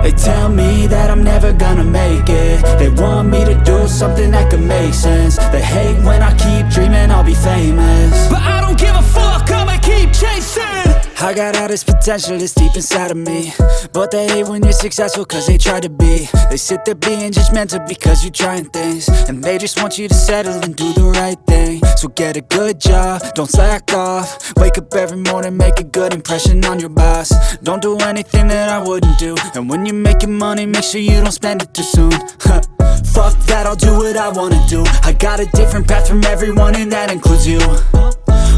They tell me that I'm never gonna make it. They want me to do something that could make sense. They hate when I keep dreaming I'll be famous, but I don't give a fuck, I'ma keep chasing. I got all this potential that's deep inside of me, but they hate when you're successful cause they try to be. They sit there being judgmental because you're trying things, and they just want you to settle and do the right thing. So get a good job, don't slack off. Wake up every morning, make a good impression on your boss. Don't do anything that I wouldn't do, and when you're making money, make sure you don't spend it too soon. Fuck that, I'll do what I wanna do. I got a different path from everyone, and that includes you.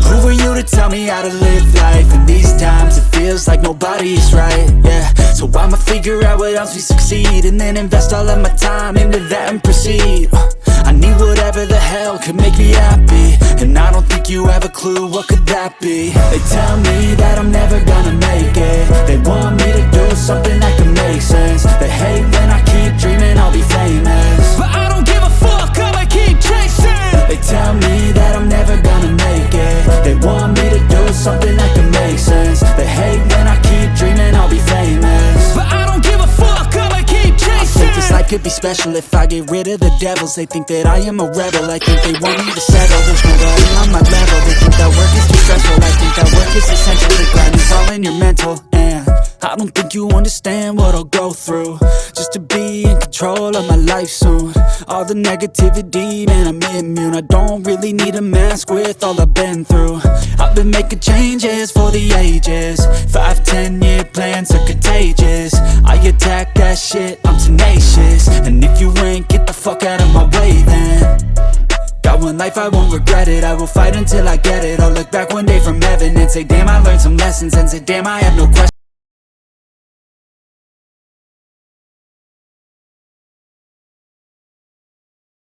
Who are you to tell me how to live life? In these times it feels like nobody is right, yeah. So I'ma figure out what else we succeed, and then invest all of my time into that and proceed. I need whatever the hell could make me happy, and I don't think you have a clue what could that be. They tell me that I'm never gonna make it. They want me to do something that could make sense. They hate when I keep dreaming I'll be famous, but I don't give a fuck, I'ma keep chasing. They tell me that I'm never gonna make it. They want me to do something that can make sense. They hate when I keep dreaming I'll be famous, but I don't give a fuck, I'ma keep chasing. I think this life could be special if I get rid of the devils. They think that I am a rebel, I think they want me to settle. There's nobody on my level. They think that work is too stressful, I think that work is essential. The grind is all in your mental, and I don't think you understand what I'll go through just to be in control of my life soon. All the negativity, man, I'm immune. I don't really need a mask with all I've been through. I've been making changes for the ages. 5-10 year plans are contagious. I attack that shit, I'm tenacious. And if you ain't, get the fuck out of my way then. Got one life, I won't regret it. I will fight until I get it. I'll look back one day from heaven and say damn, I learned some lessons, and say damn, I have no questions.